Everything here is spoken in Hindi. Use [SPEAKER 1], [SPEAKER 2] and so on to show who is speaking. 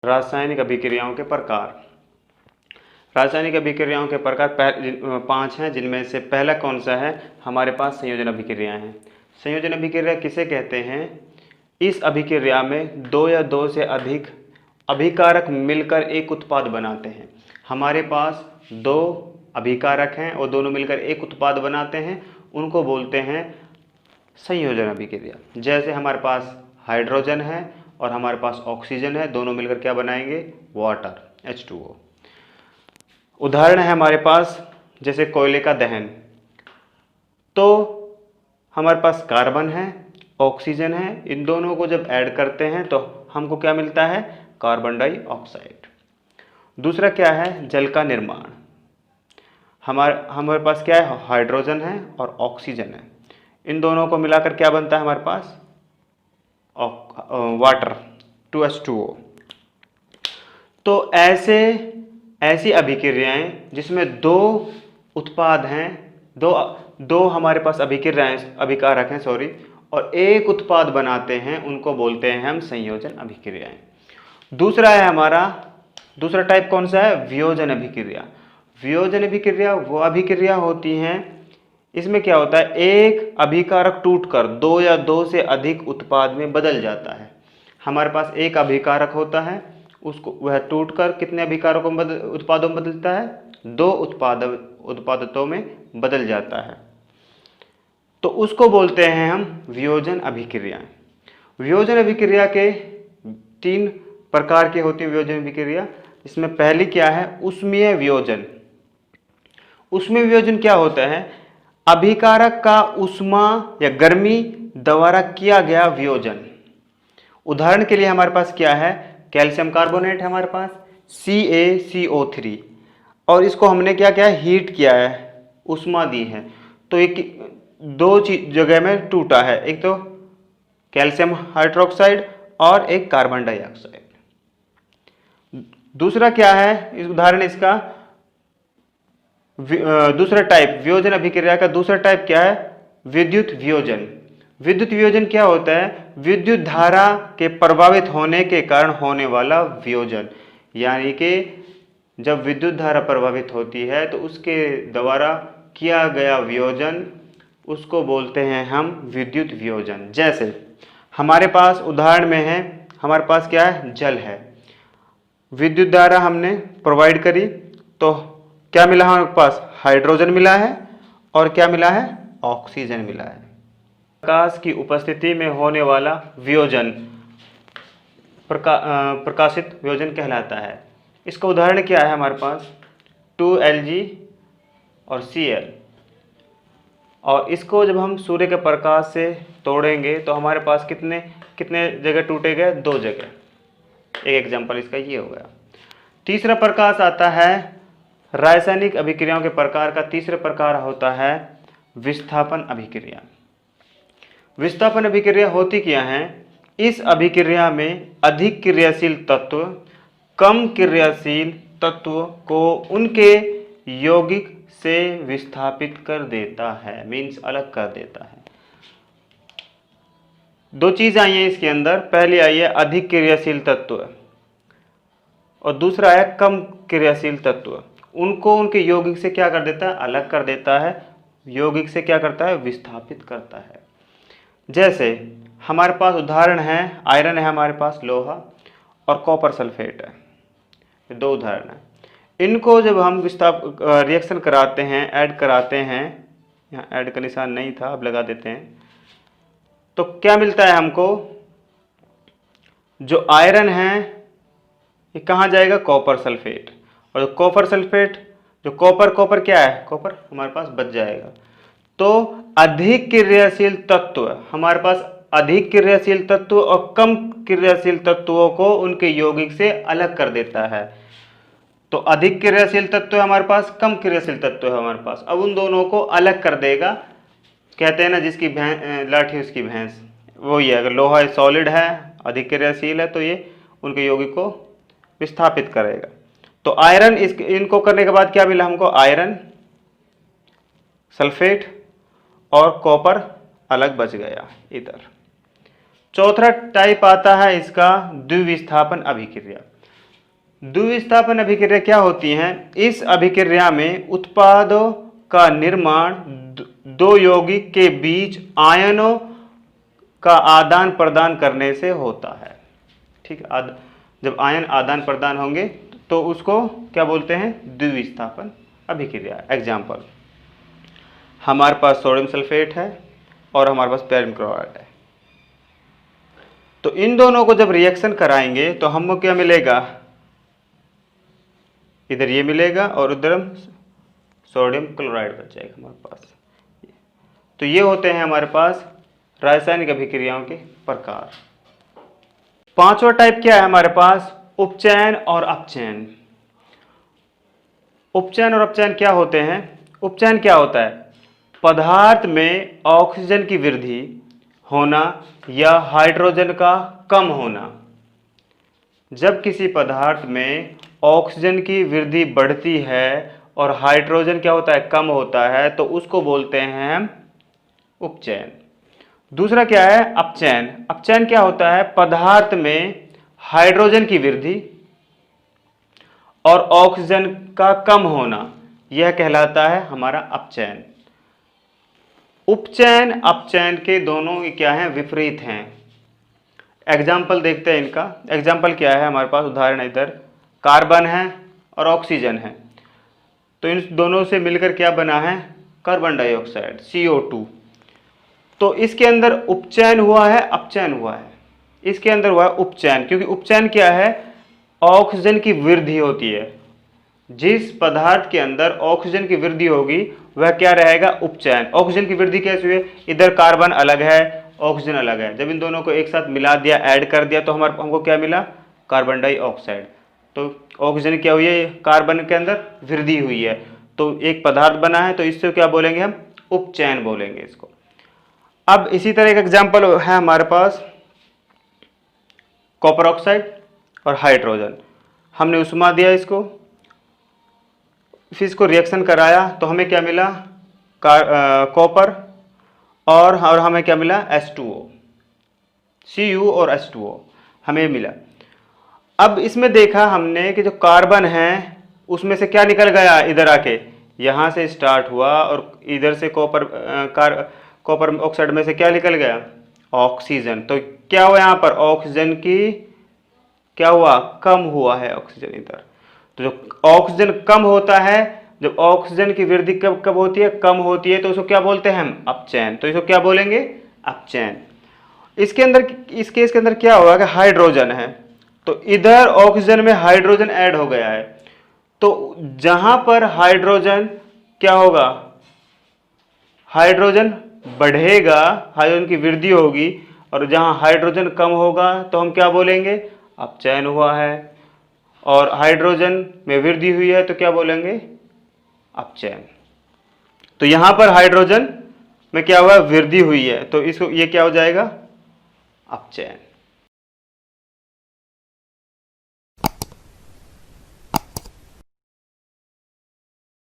[SPEAKER 1] रासायनिक अभिक्रियाओं के प्रकार। रासायनिक अभिक्रियाओं के प्रकार 5 हैं, जिनमें से पहला कौन सा है, हमारे पास संयोजन अभिक्रियाएं हैं। संयोजन अभिक्रिया किसे कहते हैं? इस अभिक्रिया में 2 या 2 से अधिक अभिकारक मिलकर एक उत्पाद बनाते हैं। हमारे पास 2 अभिकारक हैं और दोनों मिलकर एक उत्पाद बनाते हैं, उनको बोलते हैं संयोजन अभिक्रिया। जैसे हमारे पास हाइड्रोजन है और हमारे पास ऑक्सीजन है, दोनों मिलकर क्या बनाएंगे? Water, H2O। उदाहरण है हमारे पास जैसे कोयले का दहन, तो हमारे पास कार्बन है, ऑक्सीजन है, इन दोनों को जब ऐड करते हैं तो हमको क्या मिलता है? Carbon dioxide. दूसरा क्या है? जल का निर्माण। हमारे पास क्या है? हाइड्रोजन है और ऑक्सीजन है, इन दोनों को मिलाकर क्या बनता है हमारे पास? Water, 2H2O। तो ऐसी अभिक्रियाएं जिसमें 2 उत्पाद हैं, दो हमारे पास अभिकारक हैं और एक उत्पाद बनाते हैं, उनको बोलते हैं हम संयोजन अभिक्रियाएं। दूसरा है हमारा, दूसरा टाइप कौन सा है? वियोजन अभिक्रिया। वियोजन अभिक्रिया वो अभिक्रिया होती हैं, इसमें क्या होता है? एक अभिकारक टूटकर 2 या 2 से अधिक उत्पाद में बदल जाता है। हमारे पास एक अभिकारक होता है, उसको वह टूटकर कितने अभिकारकों में उत्पादों में बदलता है? 2 उत्पादों में बदल जाता है, तो उसको बोलते हैं हम वियोजन अभिक्रियाएं। वियोजन अभिक्रिया के 3 प्रकार की होती है वियोजन अभिक्रिया। इसमें पहली क्या है? ऊष्मीय वियोजन। ऊष्मीय वियोजन क्या होता है? अभिकारक का ऊष्मा या गर्मी द्वारा किया गया वियोजन। उदाहरण के लिए हमारे पास क्या है? कैल्शियम कार्बोनेट है हमारे पास, CaCO3, और इसको हमने क्या किया है? हीट किया है, ऊष्मा दी है, तो एक 2 जगह में टूटा है, एक तो कैल्शियम हाइड्रोक्साइड और एक कार्बन डाइऑक्साइड। दूसरा क्या है? इस उदाहरण इसका दूसरा टाइप वियोजन अभिक्रिया का दूसरा टाइप क्या है? विद्युत वियोजन। विद्युत वियोजन क्या होता है? विद्युत धारा के प्रभावित होने के कारण होने वाला वियोजन, यानी कि जब विद्युत धारा प्रभावित होती है तो उसके द्वारा किया गया वियोजन, उसको बोलते हैं हम विद्युत वियोजन। जैसे हमारे पास उदाहरण में है, हमारे पास क्या है? जल है, विद्युत धारा हमने प्रोवाइड करी, तो क्या मिला हमारे पास? हाइड्रोजन मिला है और क्या मिला है? ऑक्सीजन मिला है। प्रकाश की उपस्थिति में होने वाला वियोजन प्रकाशित वियोजन कहलाता है। इसका उदाहरण क्या है हमारे पास? 2Lg और Cl, और इसको जब हम सूर्य के प्रकाश से तोड़ेंगे तो हमारे पास कितने जगह टूटेगा? 2 जगह। एक एग्जांपल इसका ये हो गया। तीसरा प्रकार आता है रासायनिक अभिक्रियाओं के प्रकार का। तीसरा प्रकार होता है विस्थापन अभिक्रिया। विस्थापन अभिक्रिया होती क्या है? इस अभिक्रिया में अधिक क्रियाशील तत्व कम क्रियाशील तत्व को उनके यौगिक से विस्थापित कर देता है, मीन्स अलग कर देता है। 2 चीज आई है इसके अंदर, पहली आई है अधिक क्रियाशील तत्व और दूसरा है कम क्रियाशील तत्व। उनको उनके यौगिक से क्या कर देता है? अलग कर देता है। यौगिक से क्या करता है? विस्थापित करता है। जैसे हमारे पास उदाहरण है, आयरन है हमारे पास, लोहा, और कॉपर सल्फेट है, ये 2 उदाहरण है। इनको जब हम रिएक्शन कराते हैं, ऐड कराते हैं, यहाँ ऐड का निशान नहीं था, अब लगा देते हैं, तो क्या मिलता है हमको? जो आयरन है ये कहाँ जाएगा? कॉपर सल्फेट, और कॉपर सल्फेट, जो कॉपर क्या है? कॉपर हमारे पास बच जाएगा। तो अधिक क्रियाशील तत्व, हमारे पास अधिक क्रियाशील तत्व और कम क्रियाशील तत्वों को उनके यौगिक से अलग कर देता है। तो अधिक क्रियाशील तत्व है हमारे पास, कम क्रियाशील तत्व है हमारे पास, अब उन दोनों को अलग कर देगा। कहते हैं ना, जिसकी लाठी उसकी भैंस, वो ही है। अगर लोहा सॉलिड है, अधिक क्रियाशील है, तो ये उनके यौगिक को विस्थापित करेगा। तो आयरन, इनको करने के बाद क्या मिला हमको? आयरन, सल्फेट और कॉपर अलग बच गया इधर। चौथा टाइप आता है इसका द्विविस्थापन अभिक्रिया। द्विविस्थापन अभिक्रिया क्या होती हैं? इस अभिक्रिया में उत्पादों का निर्माण दो यौगिक के बीच आयनों का आदान प्रदान करने से होता है। ठीक है, जब आयन आदान प्रदान होंगे तो उसको क्या बोलते हैं? द्विविस्थापन अभिक्रिया। एग्जाम्पल, हमारे पास सोडियम सल्फेट है और हमारे पास बेरियम क्लोराइड है, तो इन दोनों को जब रिएक्शन कराएंगे तो हमको क्या मिलेगा? इधर ये मिलेगा और उधर सोडियम क्लोराइड बच जाएगा हमारे पास। तो ये होते हैं हमारे पास रासायनिक अभिक्रियाओं के प्रकार। पांचवा टाइप क्या है हमारे पास? उपचयन और अपचयन। उपचयन और अपचयन क्या होते हैं? उपचयन क्या होता है? पदार्थ में ऑक्सीजन की वृद्धि होना या हाइड्रोजन का कम होना। जब किसी पदार्थ में ऑक्सीजन की वृद्धि बढ़ती है और हाइड्रोजन क्या होता है? कम होता है, तो उसको बोलते हैं हम उपचयन। दूसरा क्या है? अपचयन। अपचयन क्या होता है? पदार्थ में हाइड्रोजन की वृद्धि और ऑक्सीजन का कम होना, यह कहलाता है हमारा अपचयन। उपचयन अपचयन के दोनों क्या हैं? विपरीत हैं। एग्जाम्पल देखते हैं इनका। एग्जाम्पल क्या है हमारे पास? उदाहरण इधर कार्बन है और ऑक्सीजन है, तो इन दोनों से मिलकर क्या बना है? Carbon dioxide, CO2। तो इसके अंदर उपचयन हुआ है, अपचयन हुआ है? इसके अंदर हुआ है उपचयन, क्योंकि उपचयन क्या है? ऑक्सीजन की वृद्धि होती है। जिस पदार्थ के अंदर ऑक्सीजन की वृद्धि होगी वह क्या रहेगा? उपचयन। ऑक्सीजन की वृद्धि कैसे हुई? इधर कार्बन अलग है, ऑक्सीजन अलग है, जब इन दोनों को एक साथ मिला दिया, ऐड कर दिया, तो हमको क्या मिला? Carbon dioxide. तो ऑक्सीजन क्या हुई है? कार्बन के अंदर वृद्धि हुई है, तो एक पदार्थ बना है, तो इससे क्या बोलेंगे हम? उपचयन बोलेंगे इसको। अब इसी तरह एक एग्जाम्पल है हमारे पास कॉपर ऑक्साइड और हाइड्रोजन। हमने उष्मा दिया इसको, फिर इसको रिएक्शन कराया, तो हमें क्या मिला? कॉपर और हमें क्या मिला? H2O, Cu और H2O हमें मिला। अब इसमें देखा हमने कि जो कार्बन है उसमें से क्या निकल गया? इधर आके यहाँ से स्टार्ट हुआ और इधर से कॉपर ऑक्साइड में से क्या निकल गया? ऑक्सीजन। तो क्या हुआ यहाँ पर? ऑक्सीजन की क्या हुआ? कम हुआ है ऑक्सीजन इधर। तो जो ऑक्सीजन कम होता है, जब ऑक्सीजन की वृद्धि कब होती है? कम होती है, तो उसको क्या बोलते हैं हम? अपचयन। तो इसको क्या बोलेंगे? अपचयन। इसके अंदर, इस केस के अंदर क्या होगा कि हाइड्रोजन है, तो इधर ऑक्सीजन में हाइड्रोजन ऐड हो गया है, तो जहां पर हाइड्रोजन क्या होगा? हाइड्रोजन बढ़ेगा, हाइड्रोजन की वृद्धि होगी, और जहां हाइड्रोजन कम होगा तो हम क्या बोलेंगे? अपचयन हुआ है। और हाइड्रोजन में वृद्धि हुई है तो क्या बोलेंगे? अपचयन। तो यहां पर हाइड्रोजन में क्या हुआ? वृद्धि हुई है, तो इसको ये क्या हो जाएगा? अपचयन।